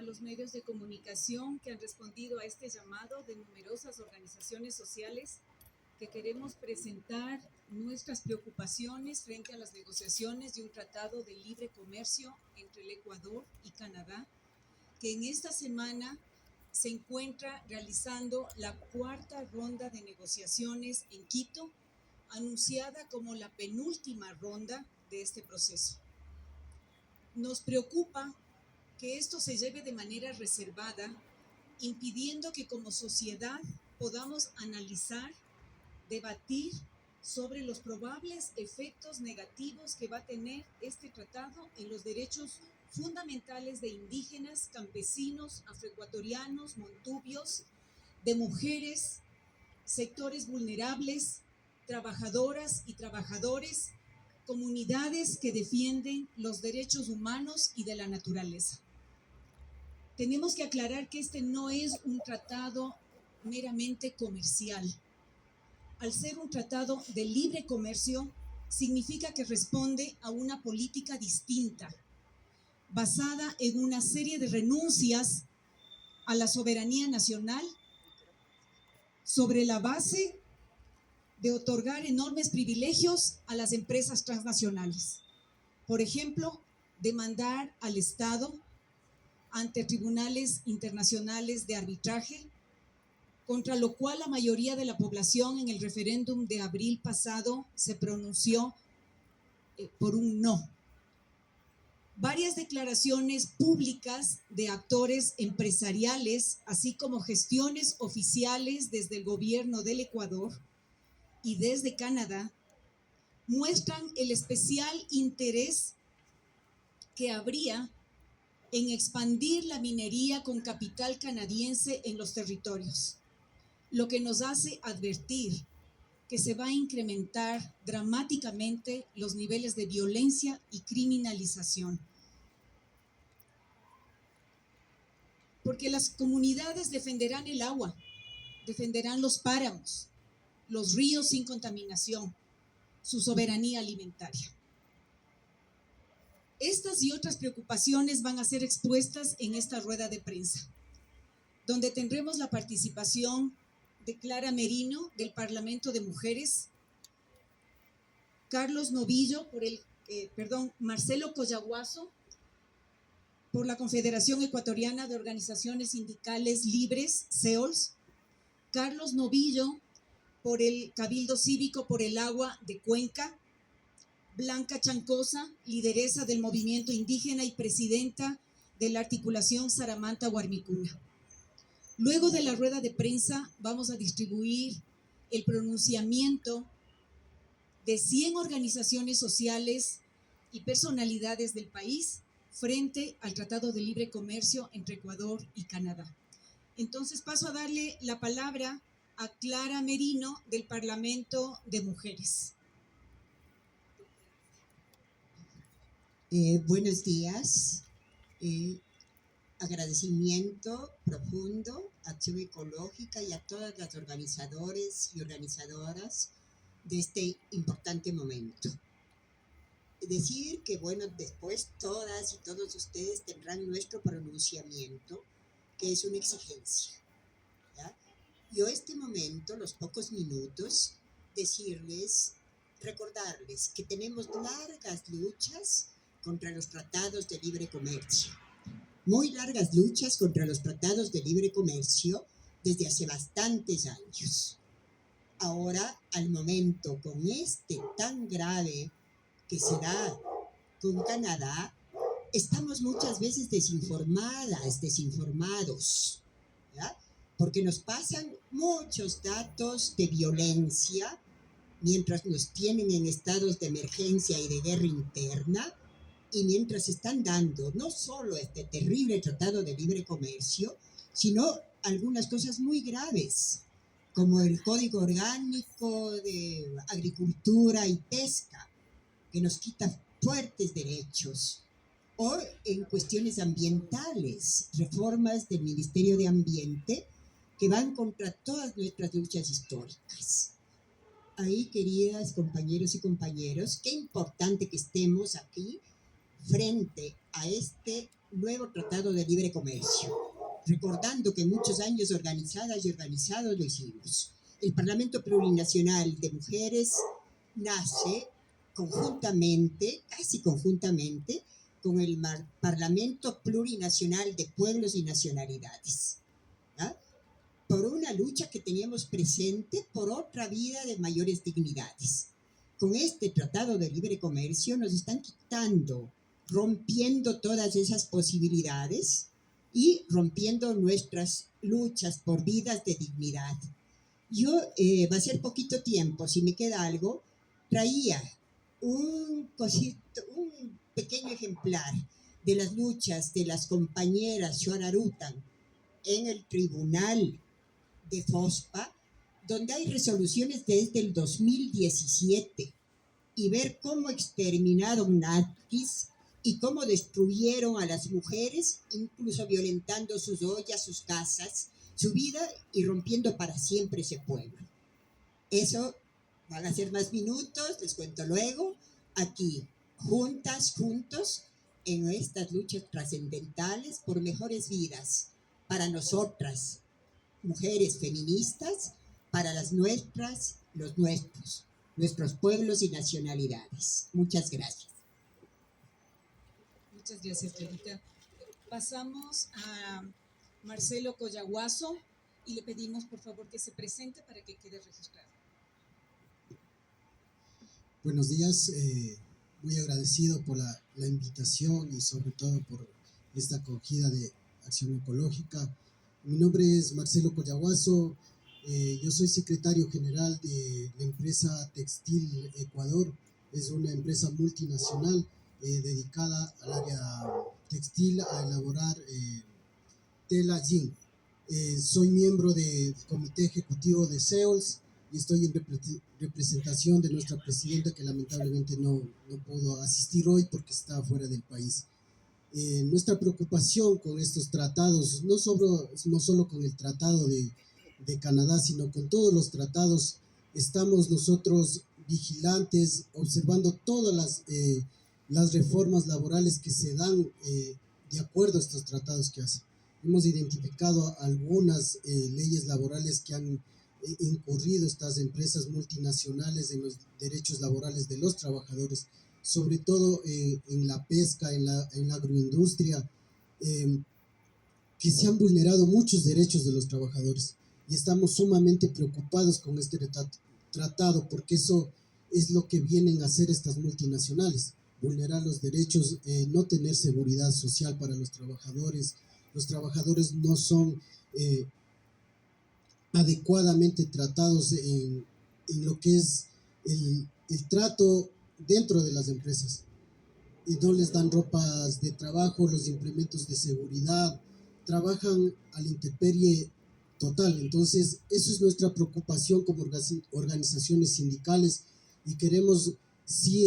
los medios de comunicación que han respondido a este llamado de numerosas organizaciones sociales que queremos presentar nuestras preocupaciones frente a las negociaciones de un tratado de libre comercio entre el Ecuador y Canadá, que en esta semana se encuentra realizando la cuarta ronda de negociaciones en Quito, anunciada como la penúltima ronda de este proceso. Nos preocupa que esto se lleve de manera reservada, impidiendo que como sociedad podamos analizar, debatir sobre los probables efectos negativos que va a tener este tratado en los derechos fundamentales de indígenas, campesinos, afroecuatorianos, montubios, de mujeres, sectores vulnerables, trabajadoras y trabajadores, comunidades que defienden los derechos humanos y de la naturaleza. Tenemos que aclarar que este no es un tratado meramente comercial. Al ser un tratado de libre comercio, significa que responde a una política distinta, basada en una serie de renuncias a la soberanía nacional sobre la base de otorgar enormes privilegios a las empresas transnacionales. Por ejemplo, demandar al Estado ante tribunales internacionales de arbitraje, contra lo cual la mayoría de la población en el referéndum de abril pasado se pronunció por un no. Varias declaraciones públicas de actores empresariales, así como gestiones oficiales desde el gobierno del Ecuador y desde Canadá, muestran el especial interés que habría en expandir la minería con capital canadiense en los territorios, lo que nos hace advertir que se va a incrementar dramáticamente los niveles de violencia y criminalización. Porque las comunidades defenderán el agua, defenderán los páramos, los ríos sin contaminación, su soberanía alimentaria. Estas y otras preocupaciones van a ser expuestas en esta rueda de prensa, donde tendremos la participación de Clara Merino, del Parlamento de Mujeres, Carlos Novillo, Marcelo Collaguazo, por la Confederación Ecuatoriana de Organizaciones Sindicales Libres, CEOLS, Carlos Novillo, por el Cabildo Cívico por el Agua de Cuenca, Blanca Chancosa, lideresa del movimiento indígena y presidenta de la articulación Saramanta Guarmicuna. Luego de la rueda de prensa vamos a distribuir el pronunciamiento de 100 organizaciones sociales y personalidades del país frente al Tratado de Libre Comercio entre Ecuador y Canadá. Entonces paso a darle la palabra a Clara Merino del Parlamento de Mujeres. Buenos días. Agradecimiento profundo a Acción Ecológica y a todas las organizadores y organizadoras de este importante momento. Decir que, bueno, después todas y todos ustedes tendrán nuestro pronunciamiento, que es una exigencia, ¿ya? Yo este momento, los pocos minutos, recordarles que tenemos largas luchas contra los tratados de libre comercio. Muy largas luchas contra los tratados de libre comercio desde hace bastantes años. Ahora, al momento, con este tan grave que se da con Canadá, estamos muchas veces desinformados, ¿ya? Porque nos pasan muchos datos de violencia mientras nos tienen en estados de emergencia y de guerra interna, y mientras están dando no solo este terrible tratado de libre comercio, sino algunas cosas muy graves, como el Código Orgánico de Agricultura y Pesca, que nos quita fuertes derechos, o en cuestiones ambientales, reformas del Ministerio de Ambiente que van contra todas nuestras luchas históricas. Ahí, queridas compañeros y compañeros, qué importante que estemos aquí frente a este nuevo tratado de libre comercio, recordando que muchos años organizadas y organizados lo hicimos. El Parlamento Plurinacional de Mujeres nace conjuntamente, casi conjuntamente, con el Parlamento Plurinacional de Pueblos y Nacionalidades, ¿ah? Por una lucha que teníamos presente por otra vida de mayores dignidades. Con este tratado de libre comercio nos están quitando, rompiendo todas esas posibilidades y rompiendo nuestras luchas por vidas de dignidad. Yo, va a ser poquito tiempo, si me queda algo, traía un pequeño ejemplar de las luchas de las compañeras Xuararutan en el tribunal de FOSPA, donde hay resoluciones desde el 2017, y ver cómo exterminaron nazis y cómo destruyeron a las mujeres, incluso violentando sus ollas, sus casas, su vida y rompiendo para siempre ese pueblo. Eso van a ser más minutos, les cuento luego, aquí, juntas, juntos, en estas luchas trascendentales por mejores vidas para nosotras, mujeres feministas, para las nuestras, los nuestros, nuestros pueblos y nacionalidades. Muchas gracias. Muchas gracias, Clarita. Pasamos a Marcelo Collahuaso y le pedimos por favor que se presente para que quede registrado. Buenos días, muy agradecido por la invitación y sobre todo por esta acogida de Acción Ecológica. Mi nombre es Marcelo Collahuaso, yo soy secretario general de la empresa Textil Ecuador. Es una empresa multinacional dedicada al área textil, a elaborar tela jean. Soy miembro del comité ejecutivo de SEOLS y estoy en representación de nuestra presidenta, que lamentablemente no pudo asistir hoy porque está fuera del país. Nuestra preocupación con estos tratados, no solo con el tratado de Canadá, sino con todos los tratados, estamos nosotros vigilantes, observando todas las reformas laborales que se dan de acuerdo a estos tratados que hacen. Hemos identificado algunas leyes laborales que han incurrido estas empresas multinacionales en los derechos laborales de los trabajadores, sobre todo en la pesca, en la agroindustria, que se han vulnerado muchos derechos de los trabajadores. Y estamos sumamente preocupados con este tratado, porque eso es lo que vienen a hacer estas multinacionales: vulnerar los derechos, no tener seguridad social para los trabajadores. Los trabajadores no son adecuadamente tratados en lo que es el trato dentro de las empresas, y no les dan ropas de trabajo, los implementos de seguridad, trabajan a la intemperie total. Entonces, eso es nuestra preocupación como organizaciones sindicales, y queremos sí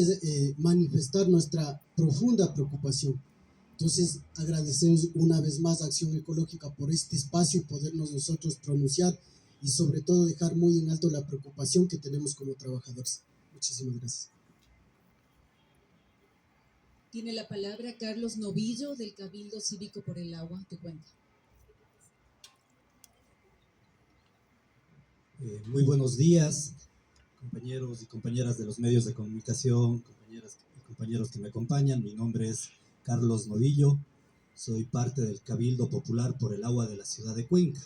manifestar nuestra profunda preocupación. Entonces, agradecemos una vez más a Acción Ecológica por este espacio y podernos nosotros pronunciar, y sobre todo dejar muy en alto la preocupación que tenemos como trabajadores. Muchísimas gracias. Tiene la palabra Carlos Novillo, del Cabildo Cívico por el Agua. Tu cuenta. Muy buenos días, compañeros y compañeras de los medios de comunicación, compañeras y compañeros que me acompañan. Mi nombre es Carlos Novillo, soy parte del Cabildo Popular por el Agua de la ciudad de Cuenca.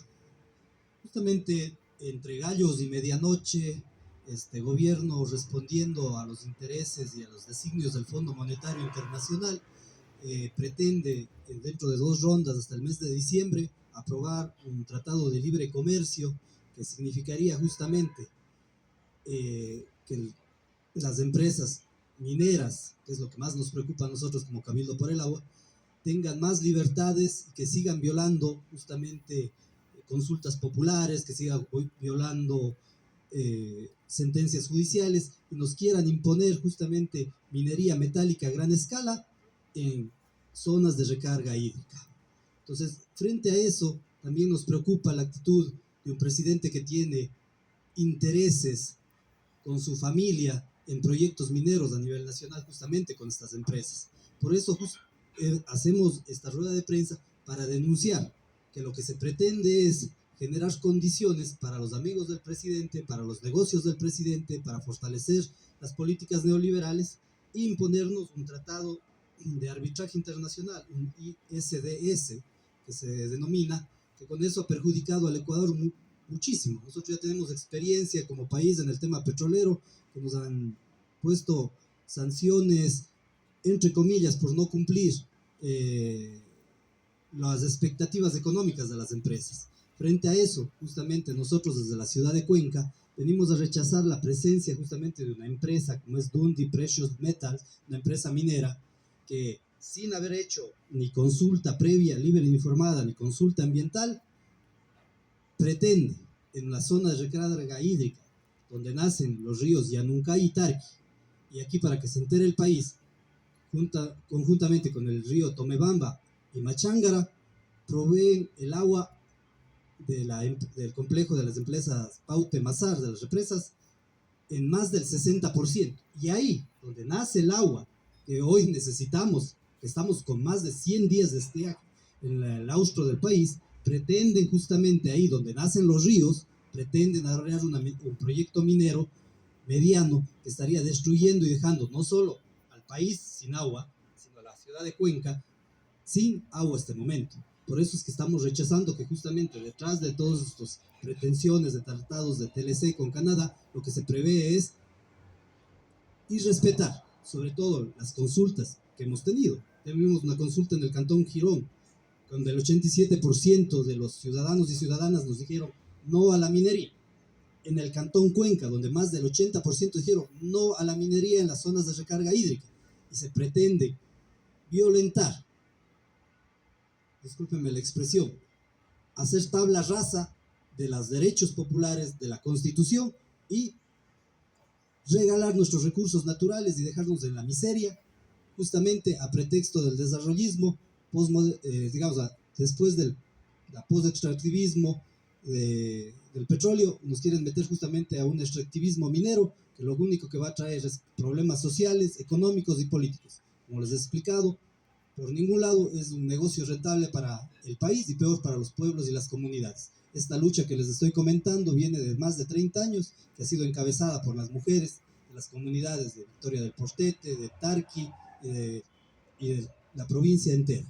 Justamente entre gallos y medianoche, este gobierno, respondiendo a los intereses y a los designios del Fondo Monetario Internacional, pretende dentro de 2 rondas hasta el mes de diciembre aprobar un tratado de libre comercio que significaría justamente que las empresas mineras, que es lo que más nos preocupa a nosotros como Cabildo por el Agua, tengan más libertades, que sigan violando justamente consultas populares, que sigan violando sentencias judiciales, y nos quieran imponer justamente minería metálica a gran escala en zonas de recarga hídrica. Entonces, frente a eso, también nos preocupa la actitud de un presidente que tiene intereses con su familia en proyectos mineros a nivel nacional, justamente con estas empresas. Por eso hacemos esta rueda de prensa para denunciar que lo que se pretende es generar condiciones para los amigos del presidente, para los negocios del presidente, para fortalecer las políticas neoliberales e imponernos un tratado de arbitraje internacional, un ISDS, que se denomina, que con eso ha perjudicado al Ecuador muchísimo. Nosotros ya tenemos experiencia como país en el tema petrolero, que nos han puesto sanciones, entre comillas, por no cumplir las expectativas económicas de las empresas. Frente a eso, justamente nosotros desde la ciudad de Cuenca venimos a rechazar la presencia justamente de una empresa como es Dundee Precious Metals, una empresa minera que sin haber hecho ni consulta previa, libre e informada, ni consulta ambiental, pretende en la zona de recarga hídrica, donde nacen los ríos Yanuncay y Tarqui, y aquí para que se entere el país, conjuntamente con el río Tomebamba y Machángara, proveen el agua del complejo de las empresas Paute Mazar, de las represas, en más del 60%. Y ahí, donde nace el agua que hoy necesitamos, que estamos con más de 100 días de estiaje en el austro del país, pretenden justamente ahí, donde nacen los ríos, pretenden arreglar un proyecto minero mediano que estaría destruyendo y dejando no solo al país sin agua, sino a la ciudad de Cuenca sin agua este momento. Por eso es que estamos rechazando que justamente detrás de todas estas pretensiones de tratados de TLC con Canadá, lo que se prevé es irrespetar, sobre todo las consultas que hemos tenido. Tuvimos una consulta en el Cantón Girón, donde el 87% de los ciudadanos y ciudadanas nos dijeron no a la minería. En el Cantón Cuenca, donde más del 80% dijeron no a la minería en las zonas de recarga hídrica. Y se pretende violentar, discúlpenme la expresión, hacer tabla rasa de los derechos populares, de la Constitución, y regalar nuestros recursos naturales y dejarnos en la miseria, justamente a pretexto del desarrollismo, digamos, después del post-extractivismo del petróleo, nos quieren meter justamente a un extractivismo minero, que lo único que va a traer es problemas sociales, económicos y políticos. Como les he explicado, por ningún lado es un negocio rentable para el país y peor para los pueblos y las comunidades. Esta lucha que les estoy comentando viene de más de 30 años, que ha sido encabezada por las mujeres de las comunidades de Victoria del Portete, de Tarqui y de la provincia entera.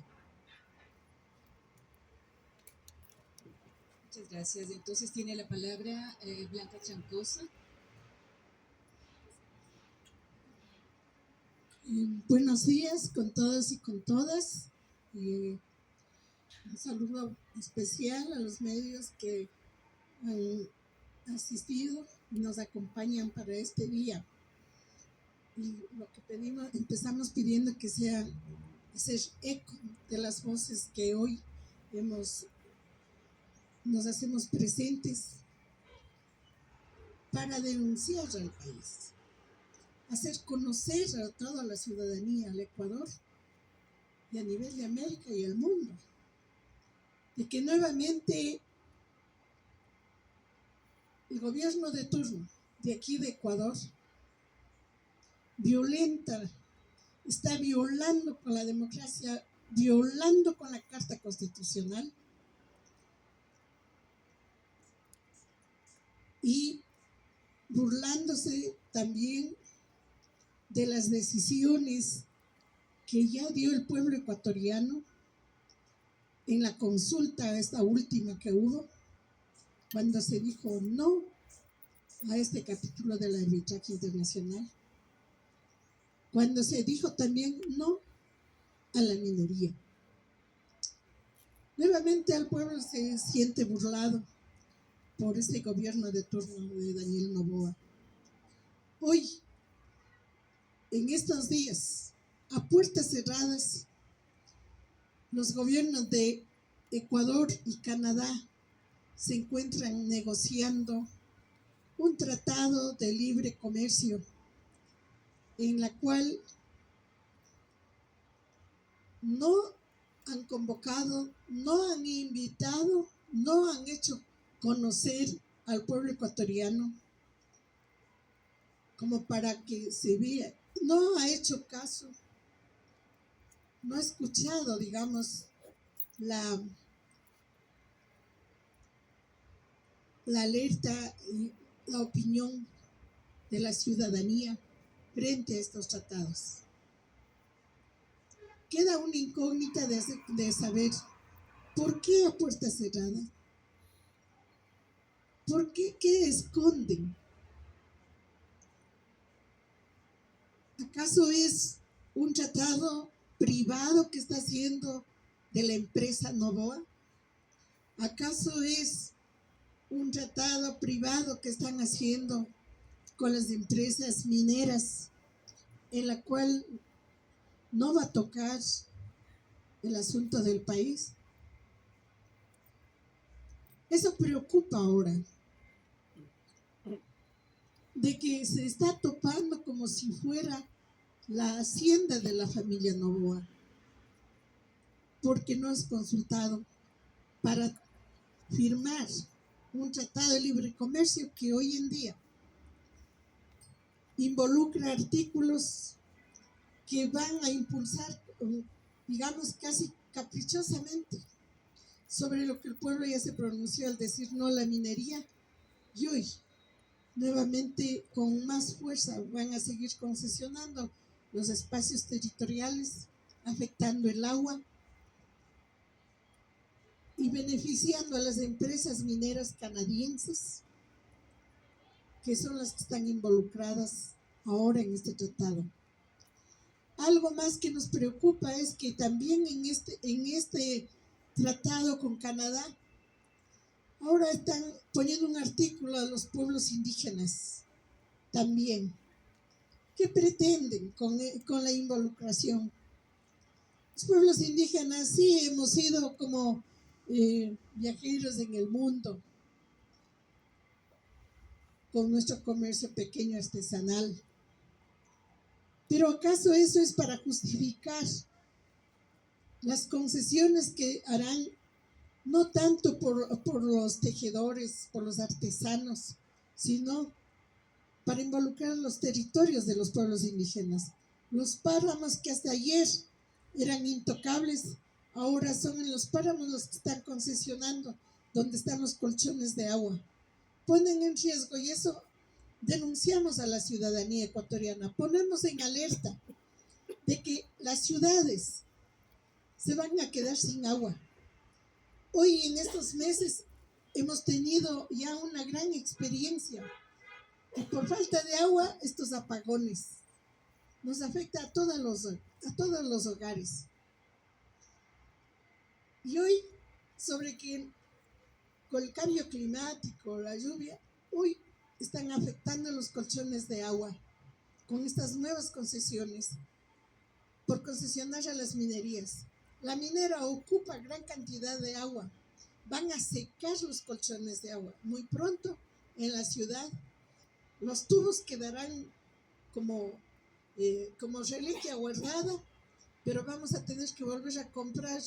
Muchas gracias. Entonces tiene la palabra Blanca Chancosa. Buenos días con todos y con todas. Un saludo especial a los medios que han asistido y nos acompañan para este día. Y lo que empezamos pidiendo que sea hacer eco de las voces que hoy nos hacemos presentes para denunciar al país, hacer conocer a toda la ciudadanía, al Ecuador y a nivel de América y el mundo, de que nuevamente el gobierno de turno de aquí de Ecuador está violando con la democracia, violando con la Carta Constitucional y burlándose también de las decisiones que ya dio el pueblo ecuatoriano en la consulta, esta última que hubo, cuando se dijo no a este capítulo del arbitraje internacional, cuando se dijo también no a la minería. Nuevamente el pueblo se siente burlado por este gobierno de turno de Daniel Noboa. Hoy, en estos días, a puertas cerradas, los gobiernos de Ecuador y Canadá se encuentran negociando un tratado de libre comercio en la cual no han convocado, no han invitado, no han hecho conocer al pueblo ecuatoriano como para que se vea, no ha hecho caso no he escuchado, digamos, la, la alerta y la opinión de la ciudadanía frente a estos tratados. Queda una incógnita de saber por qué a puerta cerrada, por qué esconden. ¿Acaso es un tratado privado que está haciendo de la empresa Noboa? ¿Acaso es un tratado privado que están haciendo con las empresas mineras, en la cual no va a tocar el asunto del país? Eso preocupa ahora, de que se está topando como si fuera la hacienda de la familia Noboa, porque no es consultado para firmar un tratado de libre comercio que hoy en día involucra artículos que van a impulsar, digamos, casi caprichosamente sobre lo que el pueblo ya se pronunció al decir no a la minería, y hoy nuevamente con más fuerza van a seguir concesionando los espacios territoriales, afectando el agua y beneficiando a las empresas mineras canadienses, que son las que están involucradas ahora en este tratado. Algo más que nos preocupa es que también en este tratado con Canadá, ahora están poniendo un artículo a los pueblos indígenas también. ¿Qué pretenden con la involucración? Los pueblos indígenas sí hemos sido como viajeros en el mundo, con nuestro comercio pequeño artesanal. Pero ¿acaso eso es para justificar las concesiones que harán, no tanto por los tejedores, por los artesanos, sino para involucrar los territorios de los pueblos indígenas? Los páramos que hasta ayer eran intocables, ahora son en los páramos los que están concesionando, donde están los colchones de agua. Ponen en riesgo, y eso denunciamos a la ciudadanía ecuatoriana, ponemos en alerta de que las ciudades se van a quedar sin agua. Hoy en estos meses hemos tenido ya una gran experiencia, y por falta de agua estos apagones nos afecta a todos los hogares. Y hoy, sobre que con el cambio climático, la lluvia, hoy están afectando los colchones de agua con estas nuevas concesiones por concesionar a las minerías. La minera ocupa gran cantidad de agua, van a secar los colchones de agua. Muy pronto en la ciudad los tubos quedarán como reliquia guardada, pero vamos a tener que volver a comprar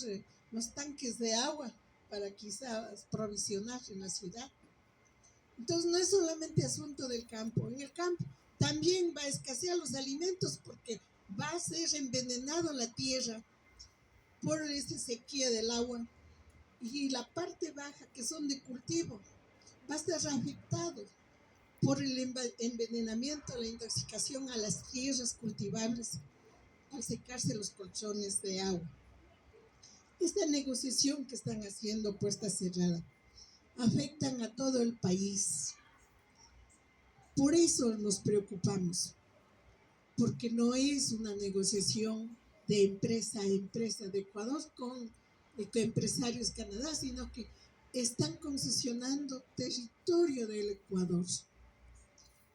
los tanques de agua para quizás provisionar en la ciudad. Entonces no es solamente asunto del campo. En el campo también va a escasear los alimentos, porque va a ser envenenado la tierra por esta sequía del agua, y la parte baja, que son de cultivo, va a estar afectado por el envenenamiento, la intoxicación a las tierras cultivables al secarse los colchones de agua. Esta negociación que están haciendo puerta cerrada afectan a todo el país. Por eso nos preocupamos, porque no es una negociación de empresa a empresa de Ecuador con empresarios Canadá, sino que están concesionando territorio del Ecuador,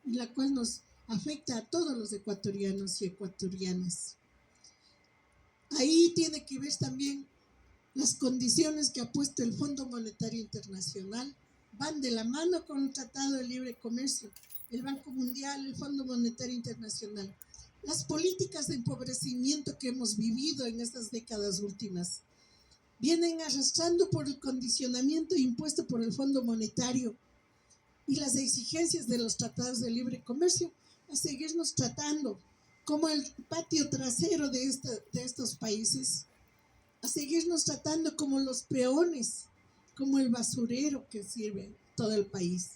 la cual nos afecta a todos los ecuatorianos y ecuatorianas. Ahí tiene que ver también las condiciones que ha puesto el Fondo Monetario Internacional, van de la mano con el Tratado de Libre Comercio, el Banco Mundial, el Fondo Monetario Internacional. Las políticas de empobrecimiento que hemos vivido en estas décadas últimas vienen arrastrando por el condicionamiento impuesto por el Fondo Monetario y las exigencias de los tratados de libre comercio a seguirnos tratando como el patio trasero de estos países, a seguirnos tratando como los peones, como el basurero que sirve todo el país.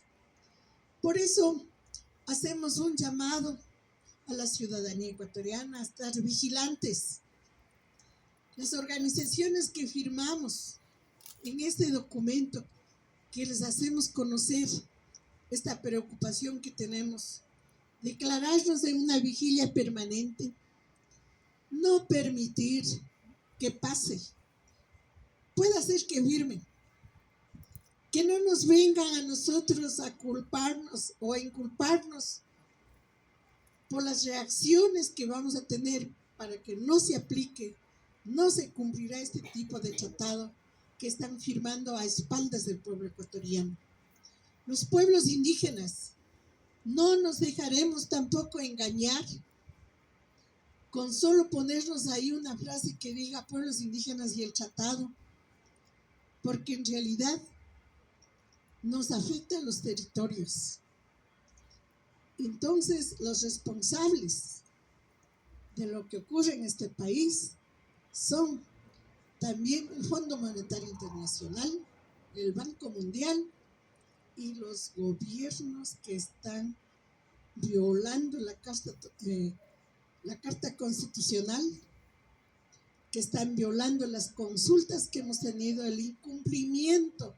Por eso hacemos un llamado a la ciudadanía ecuatoriana a estar vigilantes. Las organizaciones que firmamos en este documento, que les hacemos conocer esta preocupación que tenemos, declararnos en una vigilia permanente, no permitir que pase. Puede ser que firmen, que no nos vengan a nosotros a culparnos o a inculparnos por las reacciones que vamos a tener para que no se aplique, no se cumplirá este tipo de tratado que están firmando a espaldas del pueblo ecuatoriano. Los pueblos indígenas no nos dejaremos tampoco engañar con solo ponernos ahí una frase que diga pueblos indígenas y el tratado, porque en realidad nos afectan los territorios. Entonces, los responsables de lo que ocurre en este país son también el Fondo Monetario Internacional, el Banco Mundial y los gobiernos que están violando la Carta Constitucional, que están violando las consultas que hemos tenido, el incumplimiento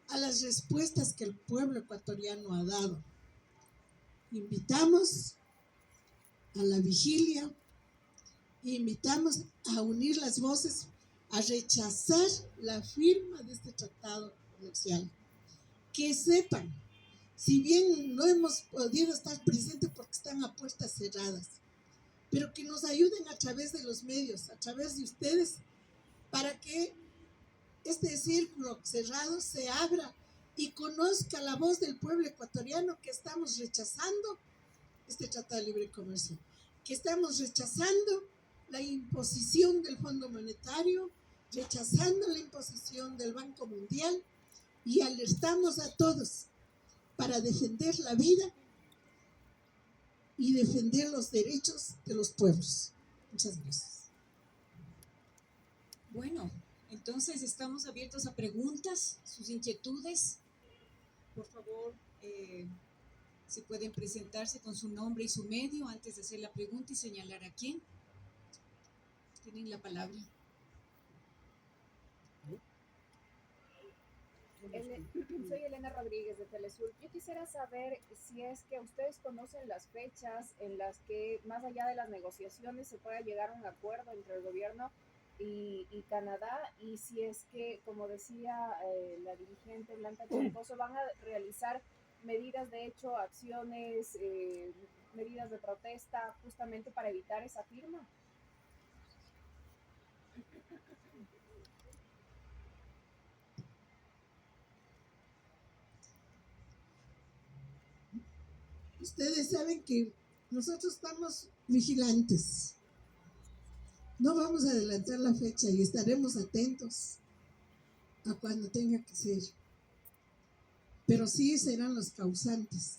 a las respuestas que el pueblo ecuatoriano ha dado. Invitamos a la vigilia, invitamos a unir las voces, a rechazar la firma de este tratado comercial. Que sepan, si bien no hemos podido estar presentes porque están a puertas cerradas, pero que nos ayuden a través de los medios, a través de ustedes, para que este círculo cerrado se abra y conozca la voz del pueblo ecuatoriano que estamos rechazando este Tratado de Libre Comercio, que estamos rechazando la imposición del Fondo Monetario, rechazando la imposición del Banco Mundial y alertamos a todos para defender la vida y defender los derechos de los pueblos. Muchas gracias. Bueno, entonces estamos abiertos a preguntas, sus inquietudes. Por favor, si pueden presentarse con su nombre y su medio antes de hacer la pregunta y señalar a quién. Tienen la palabra. Soy Elena Rodríguez de Telesur. Yo quisiera saber si es que ustedes conocen las fechas en las que, más allá de las negociaciones, se pueda llegar a un acuerdo entre el gobierno y Canadá, y si es que, como decía la dirigente Blanca Troncoso, van a realizar medidas de hecho, acciones, medidas de protesta, justamente para evitar esa firma. Ustedes saben que nosotros estamos vigilantes. No vamos a adelantar la fecha y estaremos atentos a cuando tenga que ser. Pero sí serán los causantes.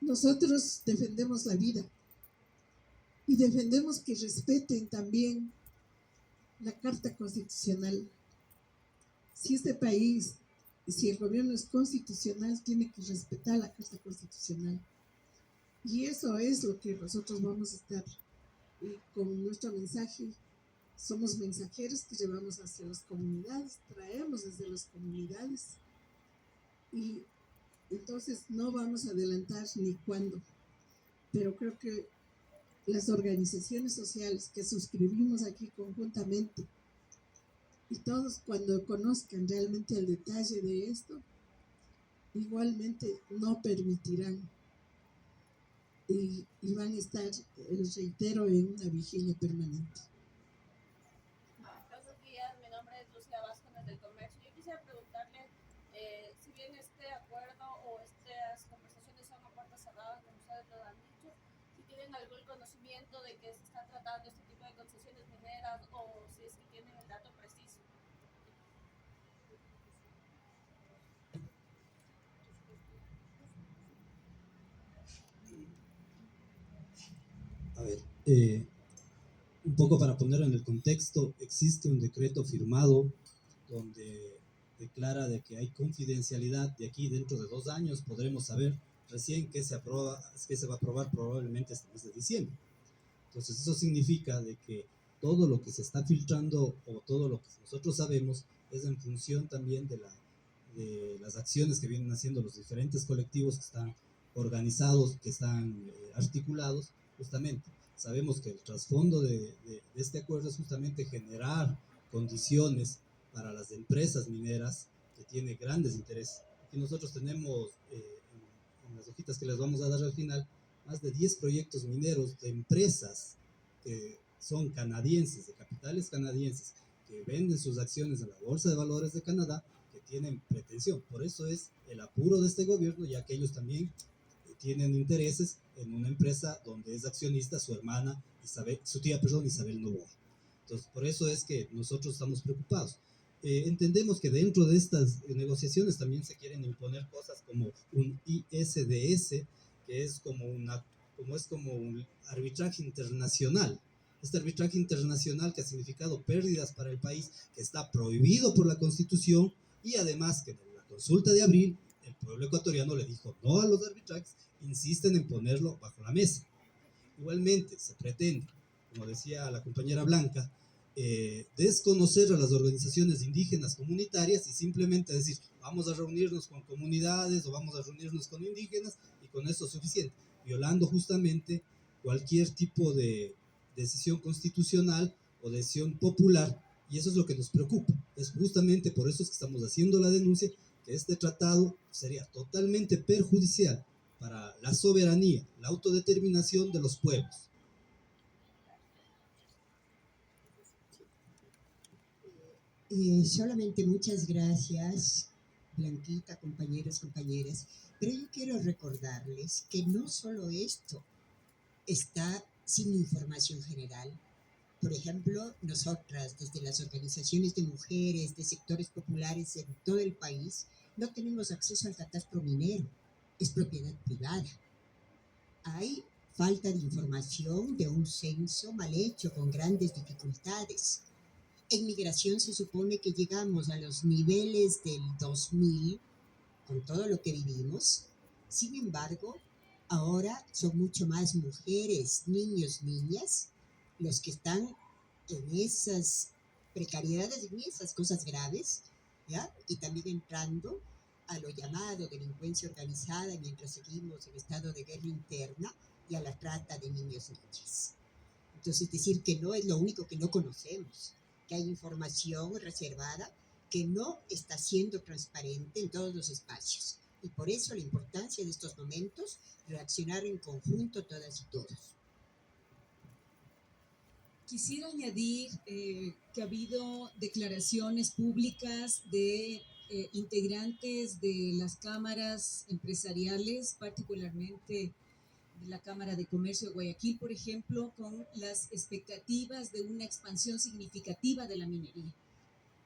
Nosotros defendemos la vida y defendemos que respeten también la Carta Constitucional. Si este país, si el gobierno es constitucional, tiene que respetar la Carta Constitucional. Y eso es lo que nosotros vamos a estar con nuestro mensaje. Somos mensajeros que llevamos hacia las comunidades, traemos desde las comunidades y entonces no vamos a adelantar ni cuándo, pero creo que las organizaciones sociales que suscribimos aquí conjuntamente y todos cuando conozcan realmente el detalle de esto, igualmente no permitirán y van a estar, reitero, en una vigilia permanente. Buenos días, mi nombre es Lucía Vázquez del Comercio. Yo quisiera preguntarle si bien este acuerdo o estas conversaciones son a puertas cerradas, como ustedes lo han dicho, si tienen algún conocimiento de que se está tratando este tipo de concesiones mineras o si es que tienen el dato preciso. Eh, un poco para ponerlo en el contexto, existe un decreto firmado donde declara de que hay confidencialidad. De aquí dentro de 2 años podremos saber recién qué se va a aprobar probablemente este mes de diciembre. Entonces eso significa de que todo lo que se está filtrando o todo lo que nosotros sabemos es en función también de las acciones que vienen haciendo los diferentes colectivos que están organizados, que están articulados. Justamente sabemos que el trasfondo de este acuerdo es justamente generar condiciones para las empresas mineras que tienen grandes intereses. Aquí nosotros tenemos en las hojitas que les vamos a dar al final más de 10 proyectos mineros de empresas que son canadienses, de capitales canadienses, que venden sus acciones en la Bolsa de Valores de Canadá, que tienen pretensión. Por eso es el apuro de este gobierno, ya que ellos también tienen intereses en una empresa donde es accionista su hermana, su tía, Isabel Noboa. Entonces, por eso es que nosotros estamos preocupados. Entendemos que dentro de estas negociaciones también se quieren imponer cosas como un ISDS, que es como un arbitraje internacional. Este arbitraje internacional que ha significado pérdidas para el país, que está prohibido por la Constitución, y además que en la consulta de abril el pueblo ecuatoriano le dijo no a los arbitrajes, insisten en ponerlo bajo la mesa. Igualmente se pretende, como decía la compañera Blanca, desconocer a las organizaciones indígenas comunitarias y simplemente decir vamos a reunirnos con comunidades o vamos a reunirnos con indígenas y con eso es suficiente, violando justamente cualquier tipo de decisión constitucional o decisión popular, y eso es lo que nos preocupa. Es justamente por eso es que estamos haciendo la denuncia, que este tratado sería totalmente perjudicial para la soberanía, la autodeterminación de los pueblos. Solamente muchas gracias, Blanquita, compañeros, compañeras, pero yo quiero recordarles que no solo esto está sin información general. Por ejemplo, nosotras, desde las organizaciones de mujeres, de sectores populares en todo el país, no tenemos acceso al catastro minero, es propiedad privada. Hay falta de información de un censo mal hecho, con grandes dificultades. En migración se supone que llegamos a los niveles del 2000 con todo lo que vivimos. Sin embargo, ahora son mucho más mujeres, niños, niñas, los que están en esas precariedades, en esas cosas graves, ¿ya? Y también entrando a lo llamado delincuencia organizada mientras seguimos en estado de guerra interna y a la trata de niños y niñas. Entonces, decir que no es lo único que no conocemos, que hay información reservada que no está siendo transparente en todos los espacios. Y por eso la importancia de estos momentos, reaccionar en conjunto todas y todos. Quisiera añadir que ha habido declaraciones públicas de integrantes de las cámaras empresariales, particularmente de la Cámara de Comercio de Guayaquil, por ejemplo, con las expectativas de una expansión significativa de la minería.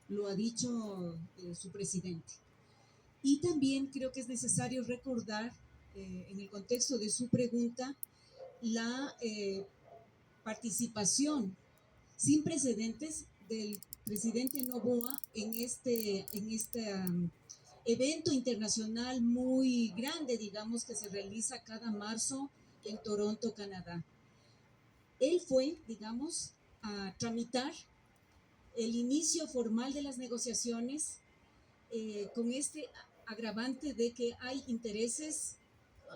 Lo ha dicho su presidente. Y también creo que es necesario recordar, en el contexto de su pregunta, la participación sin precedentes del presidente Noboa en este evento internacional muy grande, digamos, que se realiza cada marzo en Toronto, Canadá. Él fue, digamos, a tramitar el inicio formal de las negociaciones con este agravante de que hay intereses,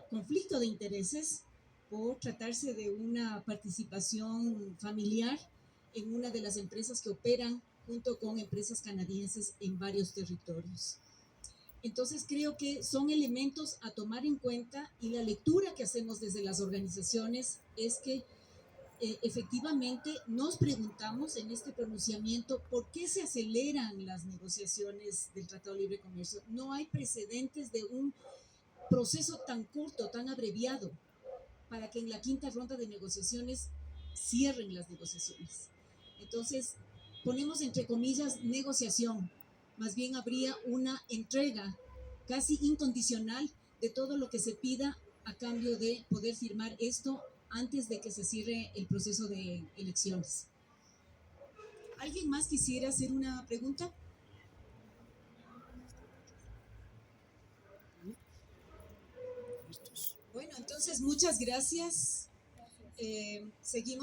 conflicto de intereses, por tratarse de una participación familiar en una de las empresas que operan junto con empresas canadienses en varios territorios. Entonces creo que son elementos a tomar en cuenta, y la lectura que hacemos desde las organizaciones es que efectivamente nos preguntamos en este pronunciamiento por qué se aceleran las negociaciones del Tratado de Libre Comercio. No hay precedentes de un proceso tan corto, tan abreviado, para que en la quinta ronda de negociaciones cierren las negociaciones. Entonces, ponemos entre comillas negociación, más bien habría una entrega casi incondicional de todo lo que se pida a cambio de poder firmar esto antes de que se cierre el proceso de elecciones. ¿Alguien más quisiera hacer una pregunta? Bueno, entonces muchas gracias. Seguimos.